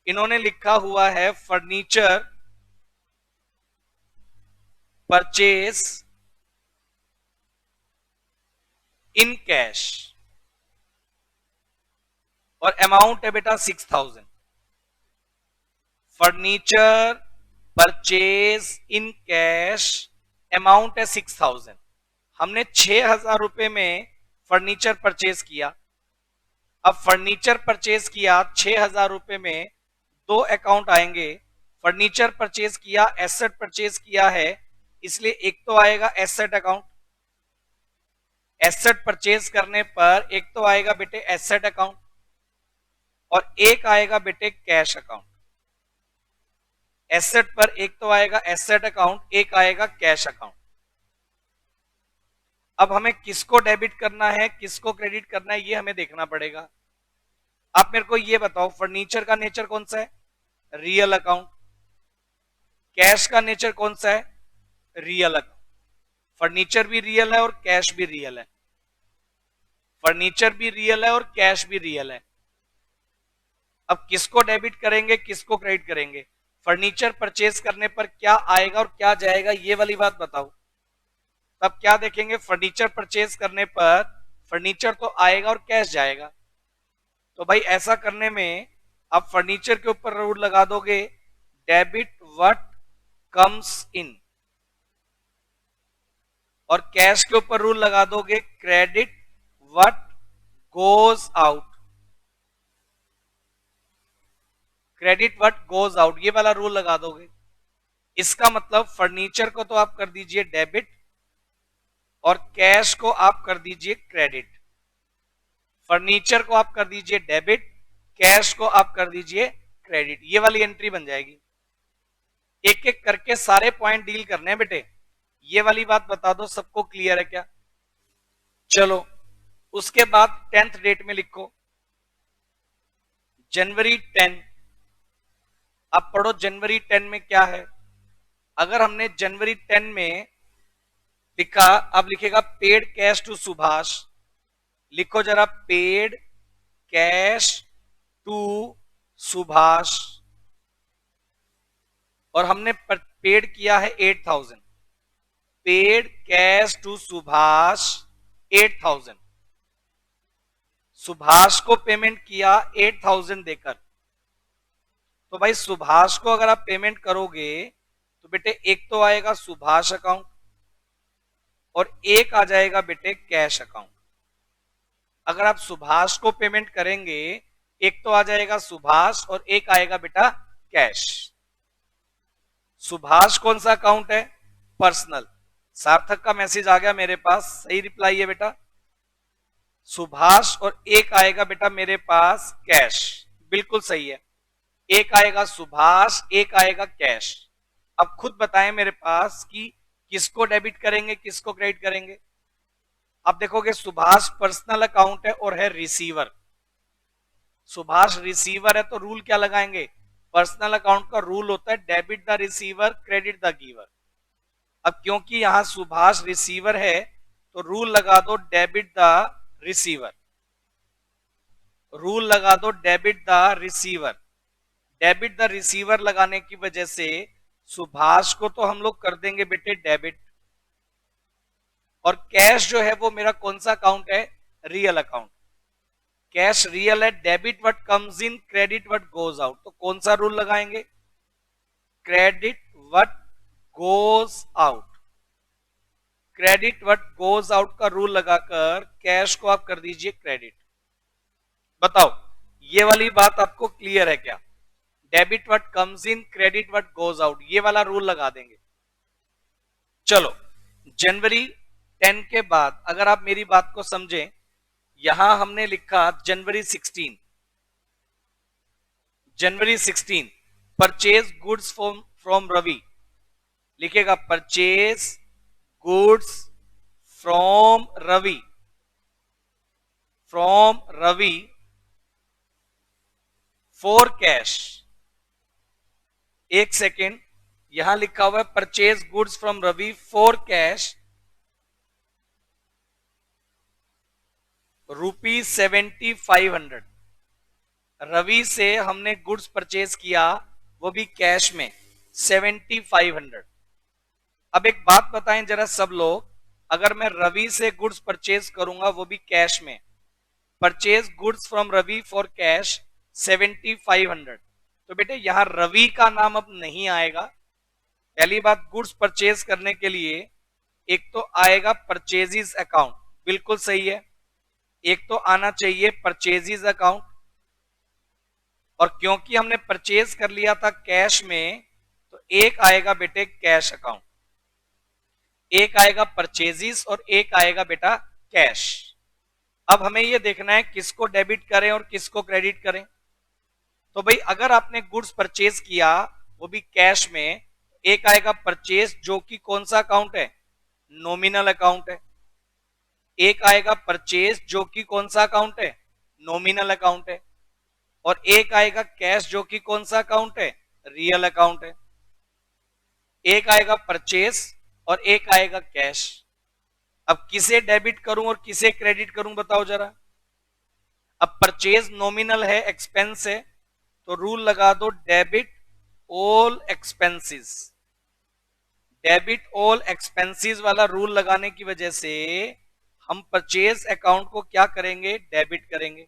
इन्होंने लिखा हुआ है फर्नीचर परचेज इन कैश और अमाउंट है बेटा 6000। Furniture purchase in cash, amount है 6000। हमने 6000 रुपए में फर्नीचर परचेज किया। अब फर्नीचर परचेज किया 6000 रुपए में, दो अकाउंट आएंगे। फर्नीचर परचेज किया, एसेट परचेज किया है, इसलिए एक तो आएगा एसेट अकाउंट। एसेट परचेज करने पर एक तो आएगा बेटे एसेट अकाउंट और एक आएगा बेटे कैश अकाउंट। एसेट पर एक तो आएगा एसेट अकाउंट, एक आएगा कैश अकाउंट। अब हमें किसको डेबिट करना है, किसको क्रेडिट करना है, ये हमें देखना पड़ेगा। आप मेरे को ये बताओ, फर्नीचर का नेचर कौन सा है? Real account. कैश का नेचर कौन सा है? Real account. फर्नीचर भी रियल है और कैश भी रियल है। फर्नीचर भी रियल है और कैश भी रियल है। अब किसको डेबिट करेंगे, किसको क्रेडिट करेंगे? फर्नीचर परचेज करने पर क्या आएगा और क्या जाएगा, ये वाली बात बताओ। तब क्या देखेंगे, फर्नीचर परचेज करने पर फर्नीचर तो आएगा और कैश जाएगा। तो भाई ऐसा करने में आप फर्नीचर के ऊपर रूल लगा दोगे डेबिट व्हाट कम्स इन, और कैश के ऊपर रूल लगा दोगे credit what goes out. Credit what goes out, ये वाला रूल लगा दोगे। इसका मतलब फर्नीचर को तो आप कर दीजिए डेबिट और कैश को आप कर दीजिए क्रेडिट। फर्नीचर को आप कर दीजिए डेबिट, कैश को आप कर दीजिए क्रेडिट। ये वाली एंट्री बन जाएगी। एक एक करके सारे पॉइंट डील करने हैं बेटे। ये वाली बात बता दो, सबको क्लियर है क्या? चलो, उसके बाद 10th डेट में लिखो जनवरी 10। अब पढ़ो जनवरी 10 में क्या है। अगर हमने जनवरी 10 में लिखा, अब लिखेगा पेड कैश टू सुभाष। लिखो जरा, पेड कैश टू सुभाष, और हमने पेड किया है 8000। Paid cash to Subhash 8000। Subhash को पेमेंट किया 8000 देकर। तो भाई सुभाष को अगर आप पेमेंट करोगे तो बेटे एक तो आएगा सुभाष अकाउंट और एक आ जाएगा बेटे कैश अकाउंट। अगर आप सुभाष को पेमेंट करेंगे, एक तो आ जाएगा सुभाष और एक आएगा बेटा कैश। सुभाष कौन सा अकाउंट है? पर्सनल। सार्थक का मैसेज आ गया मेरे पास, सही रिप्लाई है बेटा। सुभाष और एक आएगा बेटा मेरे पास कैश, बिल्कुल सही है। एक आएगा सुभाष, एक आएगा कैश। अब खुद बताएं मेरे पास कि किसको डेबिट करेंगे, किसको क्रेडिट करेंगे। अब देखोगे सुभाष पर्सनल अकाउंट है और है रिसीवर। सुभाष रिसीवर है तो रूल क्या लगाएंगे? पर्सनल अकाउंट का रूल होता है debit the receiver credit the giver. अब क्योंकि यहां सुभाष रिसीवर है तो रूल लगा दो डेबिट द रिसीवर। रूल लगा दो debit the receiver. Debit the receiver लगाने की वजह से सुभाष को तो हम लोग कर देंगे बेटे डेबिट, और कैश जो है वो मेरा कौन सा अकाउंट है? Real account. कैश रियल है, debit what comes in, credit what goes out. तो कौन सा रूल लगाएंगे? Credit what goes out. Credit what goes out का रूल लगाकर कैश को आप कर दीजिए क्रेडिट। बताओ ये वाली बात आपको क्लियर है क्या? Debit what comes in, credit what goes out, ये वाला रूल लगा देंगे। चलो जनवरी 10 के बाद अगर आप मेरी बात को समझें, यहां हमने लिखा जनवरी 16, जनवरी 16 परचेज गुड्स फ्रॉम रवि, लिखेगा purchase goods from Ravi, from Ravi for cash. एक सेकेंड, यहां लिखा हुआ है purchase goods from Ravi for cash ₹7500। Ravi से हमने गुड्स परचेज किया, वो भी कैश में 7500। अब एक बात बताएं जरा सब लोग, अगर मैं रवि से गुड्स परचेज करूंगा वो भी कैश में, purchase goods from Ravi for cash 7500, तो बेटे यहां रवि का नाम अब नहीं आएगा। पहली बात, गुड्स परचेज करने के लिए एक तो आएगा परचेजिज अकाउंट, बिल्कुल सही है, एक तो आना चाहिए परचेजिज अकाउंट, और क्योंकि हमने परचेज कर लिया था कैश में तो एक आएगा बेटे कैश अकाउंट, एक आएगा परचेजिज और एक आएगा बेटा कैश। अब हमें यह देखना है किसको डेबिट करें और किसको क्रेडिट करें। तो भाई अगर आपने गुड्स परचेज किया वो भी कैश में, एक आएगा परचेज जो कि कौन सा अकाउंट है, नॉमिनल अकाउंट है, एक आएगा परचेज जो कि कौन सा अकाउंट है, नॉमिनल अकाउंट है, और एक आएगा कैश जो कि कौन सा अकाउंट है, रियल अकाउंट है। एक आएगा परचेज और एक आएगा कैश। अब किसे डेबिट करूं और किसे क्रेडिट करूं बताओ जरा। अब परचेज नॉमिनल है, एक्सपेंस है, तो रूल लगा दो debit all expenses. Debit all expenses वाला रूल लगाने की वजह से हम परचेज अकाउंट को क्या करेंगे, डेबिट करेंगे।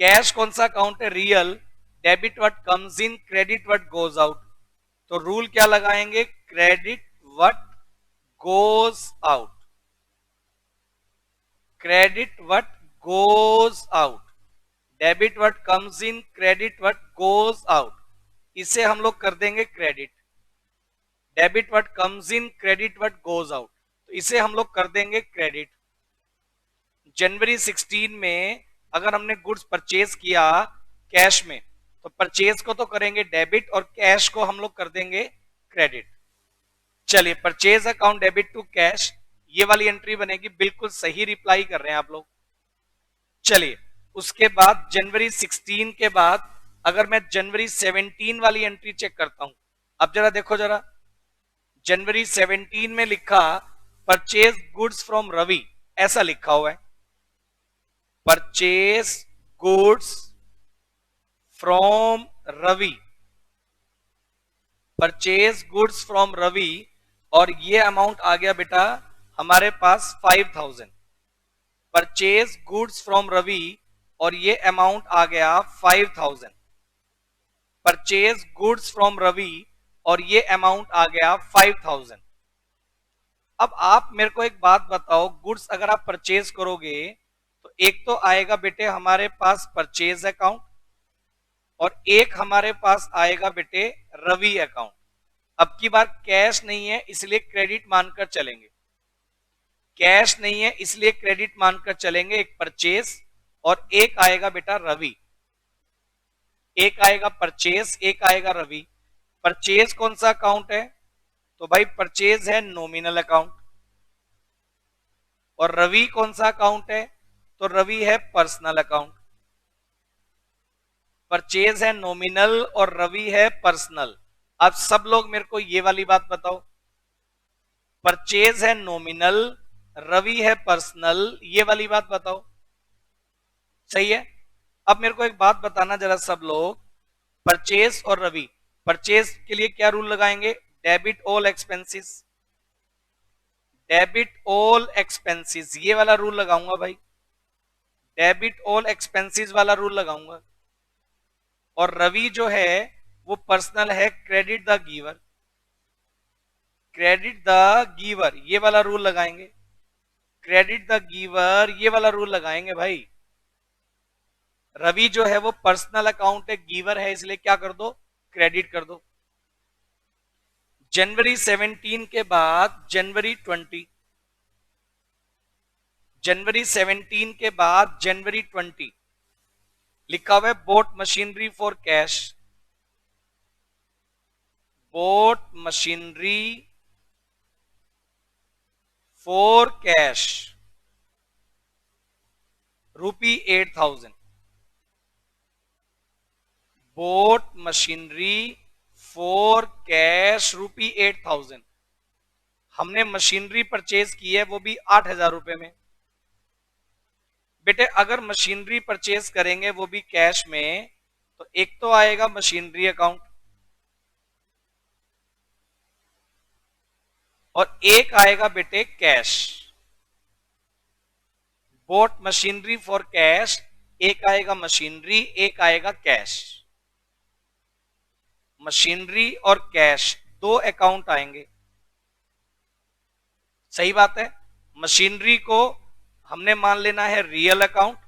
कैश कौन सा अकाउंट है, real, debit what comes in, credit what goes out, तो रूल क्या लगाएंगे, credit what goes out, credit what goes out, debit what comes in, credit what goes out, इसे हम लोग कर देंगे credit. Debit what comes in, credit what goes out, तो इसे हम लोग कर देंगे क्रेडिट। जनवरी 16 में अगर हमने गुड्स परचेज किया कैश में तो परचेज को तो करेंगे डेबिट और कैश को हम लोग कर देंगे क्रेडिट। चलिए purchase account debit to cash, ये वाली एंट्री बनेगी, बिल्कुल सही रिप्लाई कर रहे हैं आप लोग। चलिए उसके बाद जनवरी 16 के बाद अगर मैं जनवरी 17 वाली एंट्री चेक करता हूं, अब जरा देखो जरा, जनवरी 17 में लिखा परचेज गुड्स फ्रॉम रवि, ऐसा लिखा हुआ है, purchase goods from Ravi, purchase goods from Ravi, और ये अमाउंट आ गया बेटा हमारे पास 5000। परचेज गुड्स फ्रॉम रवि और ये अमाउंट आ गया 5000, परचेज गुड्स फ्रॉम रवि और ये अमाउंट आ गया 5000। अब आप मेरे को एक बात बताओ, गुड्स अगर आप परचेज करोगे तो एक तो आएगा बेटे हमारे पास परचेज अकाउंट और एक हमारे पास आएगा बेटे रवि अकाउंट। अब की बार कैश नहीं है इसलिए क्रेडिट मानकर चलेंगे, कैश नहीं है इसलिए क्रेडिट मानकर चलेंगे, एक परचेज और एक आएगा बेटा रवि, एक आएगा परचेज एक आएगा रवि। परचेज कौन सा अकाउंट है, तो भाई परचेज है नॉमिनल अकाउंट, और रवि कौन सा अकाउंट है, तो रवि है पर्सनल अकाउंट। परचेज है नॉमिनल और रवि है पर्सनल। अब सब लोग मेरे को ये वाली बात बताओ, परचेज है नॉमिनल, रवि है पर्सनल, ये वाली बात बताओ, सही है। अब मेरे को एक बात बताना जरा सब लोग, परचेज और रवि, परचेज के लिए क्या रूल लगाएंगे, debit all expenses, debit all expenses, ये वाला रूल लगाऊंगा भाई, डेबिट ऑल एक्सपेंसेस वाला रूल लगाऊंगा। और रवि जो है वो पर्सनल है, credit the giver, credit the giver, ये वाला रूल लगाएंगे। क्रेडिट द गिवर, ये वाला रूल लगाएंगे भाई। रवि जो है वो पर्सनल अकाउंट है, गिवर है, इसलिए क्या कर दो, क्रेडिट कर दो। जनवरी 17 के बाद जनवरी 20, जनवरी 17 के बाद जनवरी 20 लिखा हुआ है boat machinery for cash, boat machinery for cash ₹8,000, boat machinery for cash ₹8,000। हमने मशीनरी परचेज की है वो भी 8,000 रुपए में। बेटे अगर मशीनरी परचेज करेंगे वो भी कैश में, तो एक तो आएगा मशीनरी अकाउंट और एक आएगा बेटे cash. Boat machinery for cash, एक आएगा मशीनरी, एक आएगा कैश। मशीनरी और कैश दो अकाउंट आएंगे, सही बात है। मशीनरी को हमने मान लेना है रियल अकाउंट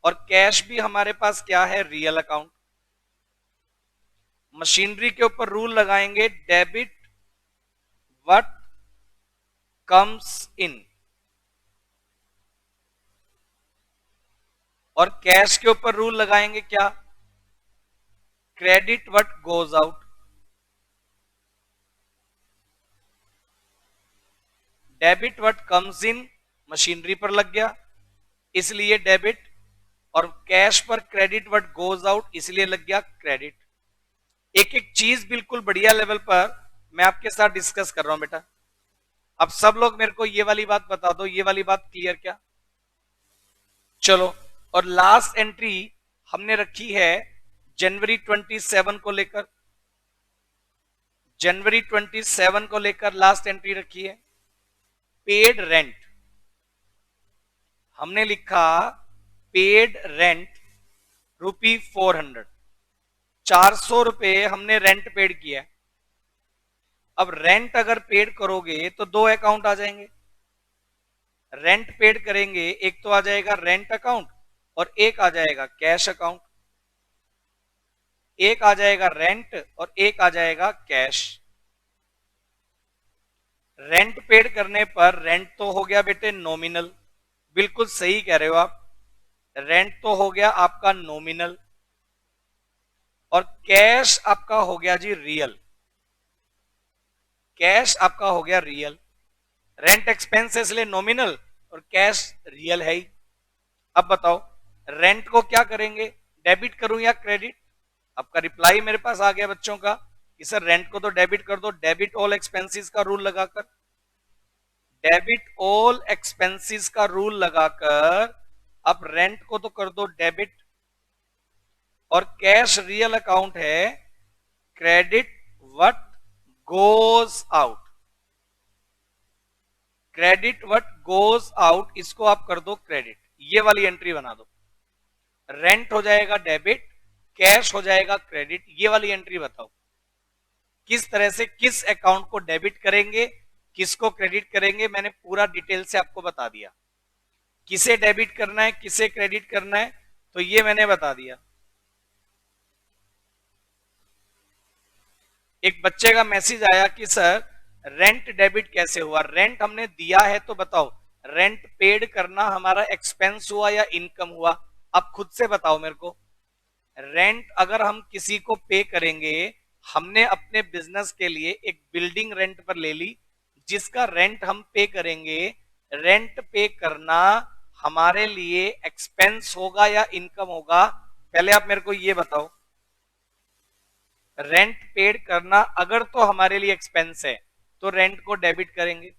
और कैश भी हमारे पास क्या है, रियल अकाउंट। मशीनरी के ऊपर रूल लगाएंगे डेबिट व्हाट कम्स इन, और कैश के ऊपर रूल लगाएंगे क्या, credit what goes out. Debit what comes in machinery पर लग गया इसलिए डेबिट, और कैश पर क्रेडिट व्हाट गोज आउट इसलिए लग गया क्रेडिट। एक एक चीज बिल्कुल बढ़िया लेवल पर मैं आपके साथ डिस्कस कर रहा हूं बेटा। अब सब लोग मेरे को ये वाली बात बता दो, ये वाली बात क्लियर क्या? चलो, और लास्ट एंट्री हमने रखी है जनवरी 27 को लेकर, जनवरी 27 को लेकर लास्ट एंट्री रखी है। पेड रेंट, हमने लिखा पेड रेंट ₹400, 400 रुपए हमने रेंट पेड किया है। अब रेंट अगर पेड करोगे तो दो अकाउंट आ जाएंगे। रेंट पेड करेंगे, एक तो आ जाएगा रेंट अकाउंट और एक आ जाएगा कैश अकाउंट। एक आ जाएगा रेंट और एक आ जाएगा कैश। रेंट पेड करने पर रेंट तो हो गया बेटे नॉमिनल, बिल्कुल सही कह रहे हो आप, रेंट तो हो गया आपका नॉमिनल, और कैश आपका हो गया जी रियल। कैश आपका हो गया रियल, रेंट एक्सपेंस इसलिए नॉमिनल और कैश रियल है ही। अब बताओ रेंट को क्या करेंगे, डेबिट करूं या क्रेडिट? आपका रिप्लाई मेरे पास आ गया बच्चों का कि सर रेंट को तो डेबिट कर दो, डेबिट ऑल एक्सपेंसेस का रूल लगाकर, डेबिट ऑल एक्सपेंसेस का रूल लगाकर अब रेंट को तो कर दो डेबिट, और कैश रियल अकाउंट है, credit what goes out, credit what goes out, इसको आप कर दो क्रेडिट। ये वाली एंट्री बना दो, रेंट हो जाएगा डेबिट, कैश हो जाएगा क्रेडिट। ये वाली एंट्री बताओ किस तरह से किस अकाउंट को डेबिट करेंगे, किसको क्रेडिट करेंगे। मैंने पूरा डिटेल से आपको बता दिया किसे डेबिट करना है, किसे क्रेडिट करना है, तो ये मैंने बता दिया। एक बच्चे का मैसेज आया कि सर रेंट डेबिट कैसे हुआ? रेंट हमने दिया है तो बताओ रेंट पेड करना हमारा एक्सपेंस हुआ या इनकम हुआ? आप खुद से बताओ मेरे को। रेंट अगर हम किसी को पे करेंगे, हमने अपने बिजनेस के लिए एक बिल्डिंग रेंट पर ले ली जिसका रेंट हम पे करेंगे, रेंट पे करना हमारे लिए एक्सपेंस होगा या इनकम होगा? पहले आप मेरे को ये बताओ। रेंट पेड करना अगर तो हमारे लिए एक्सपेंस है तो रेंट को डेबिट करेंगे,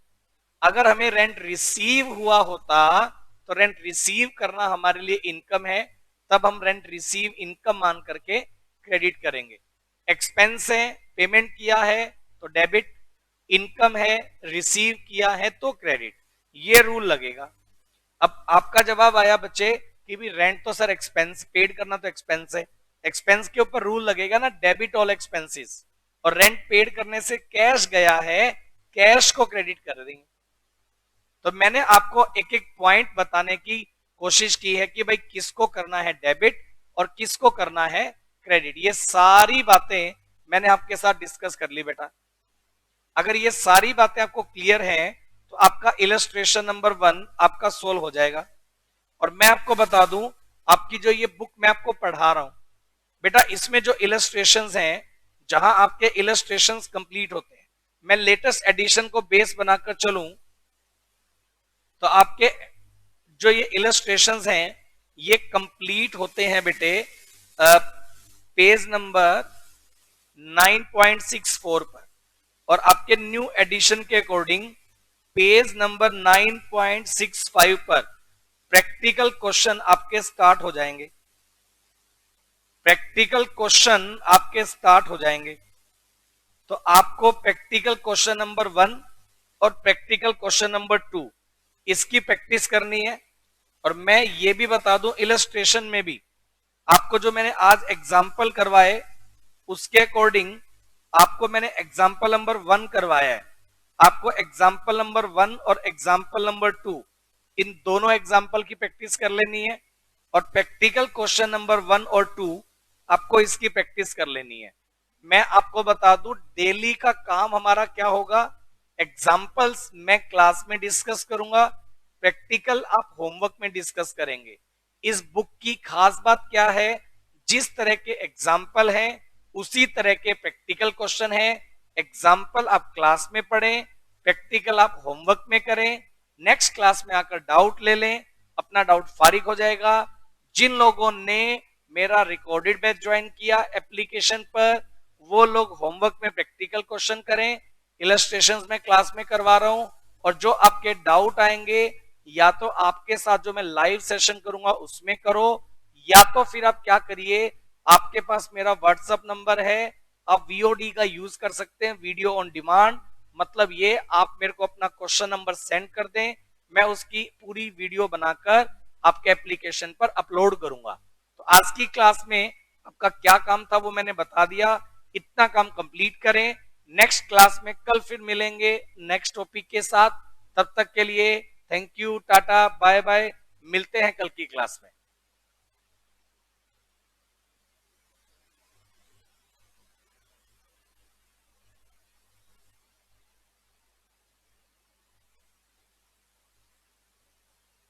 अगर हमें रेंट रिसीव हुआ होता तो रेंट रिसीव करना हमारे लिए इनकम है, तब हम रेंट रिसीव इनकम मान करके क्रेडिट करेंगे। एक्सपेंस है, पेमेंट किया है तो डेबिट, इनकम है, रिसीव किया है तो क्रेडिट। ये रूल लगेगा। अब आपका जवाब आया बच्चे कि भी रेंट तो सर एक्सपेंस, पेड करना तो एक्सपेंस है, एक्सपेंस के ऊपर रूल लगेगा ना डेबिट ऑल एक्सपेंसेस, और रेंट पेड करने से कैश गया है, कैश को क्रेडिट कर देंगे। तो मैंने आपको एक एक पॉइंट बताने की कोशिश की है कि भाई किसको करना है डेबिट और किसको करना है क्रेडिट। ये सारी बातें मैंने आपके साथ डिस्कस कर ली बेटा। अगर ये सारी बातें आपको क्लियर हैं तो आपका इलस्ट्रेशन नंबर 1 आपका सोल्व हो जाएगा। और मैं आपको बता दूं, आपकी जो ये बुक मैं आपको पढ़ा रहा हूं बेटा, इसमें जो इलस्ट्रेशंस हैं, जहां आपके इलस्ट्रेशंस कंप्लीट होते हैं, मैं लेटेस्ट एडिशन को बेस बनाकर चलूं तो आपके जो ये इलस्ट्रेशंस हैं ये कंप्लीट होते हैं बेटे पेज नंबर 9.64 पर, और आपके न्यू एडिशन के अकॉर्डिंग पेज नंबर 9.65 पर प्रैक्टिकल क्वेश्चन आपके स्टार्ट हो जाएंगे। प्रैक्टिकल क्वेश्चन आपके स्टार्ट हो जाएंगे। तो आपको प्रैक्टिकल क्वेश्चन नंबर 1 और प्रैक्टिकल क्वेश्चन नंबर 2 इसकी प्रैक्टिस करनी है। और मैं ये भी बता दूं, इलस्ट्रेशन में भी आपको जो मैंने आज एग्जाम्पल करवाए उसके अकॉर्डिंग आपको मैंने एग्जाम्पल नंबर 1 करवाया है। आपको एग्जाम्पल नंबर 1 और एग्जाम्पल नंबर 2 इन दोनों एग्जाम्पल की प्रैक्टिस कर लेनी है। और प्रैक्टिकल क्वेश्चन नंबर 1 और 2 आपको इसकी प्रैक्टिस कर लेनी है। मैं आपको बता दूं, डेली का काम हमारा क्या होगा, एग्जाम्पल्स मैं क्लास में डिस्कस करूंगा, प्रैक्टिकल आप होमवर्क में डिस्कस करेंगे। इस बुक की खास बात क्या है, जिस तरह के एग्जाम्पल हैं उसी तरह के प्रैक्टिकल क्वेश्चन हैं। एग्जाम्पल आप क्लास में पढ़ें, प्रैक्टिकल आप होमवर्क में करें, नेक्स्ट क्लास में आकर डाउट ले लें, अपना डाउट फारिग हो जाएगा। जिन लोगों ने मेरा रिकॉर्डेड बैच ज्वाइन किया एप्लीकेशन पर, वो लोग होमवर्क में प्रैक्टिकल क्वेश्चन करें, इलस्ट्रेशंस में क्लास में करवा रहा हूं। और जो आपके डाउट आएंगे या तो आपके साथ जो मैं लाइव सेशन करूंगा उसमें करो, या तो फिर आप क्या करिए, आपके पास मेरा व्हाट्सएप नंबर है, आप वीओडी का यूज कर सकते हैं, वीडियो ऑन डिमांड। मतलब ये आप मेरे को अपना क्वेश्चन नंबर सेंड कर दें, मैं उसकी पूरी वीडियो बनाकर आपके एप्लीकेशन पर अपलोड करूंगा। तो आज की क्लास में आपका क्या काम था वो मैंने बता दिया। इतना काम कंप्लीट करें, नेक्स्ट क्लास में कल फिर मिलेंगे नेक्स्ट टॉपिक के साथ। तब तक के लिए thank you, tata, bye bye, मिलते हैं कल की क्लास में।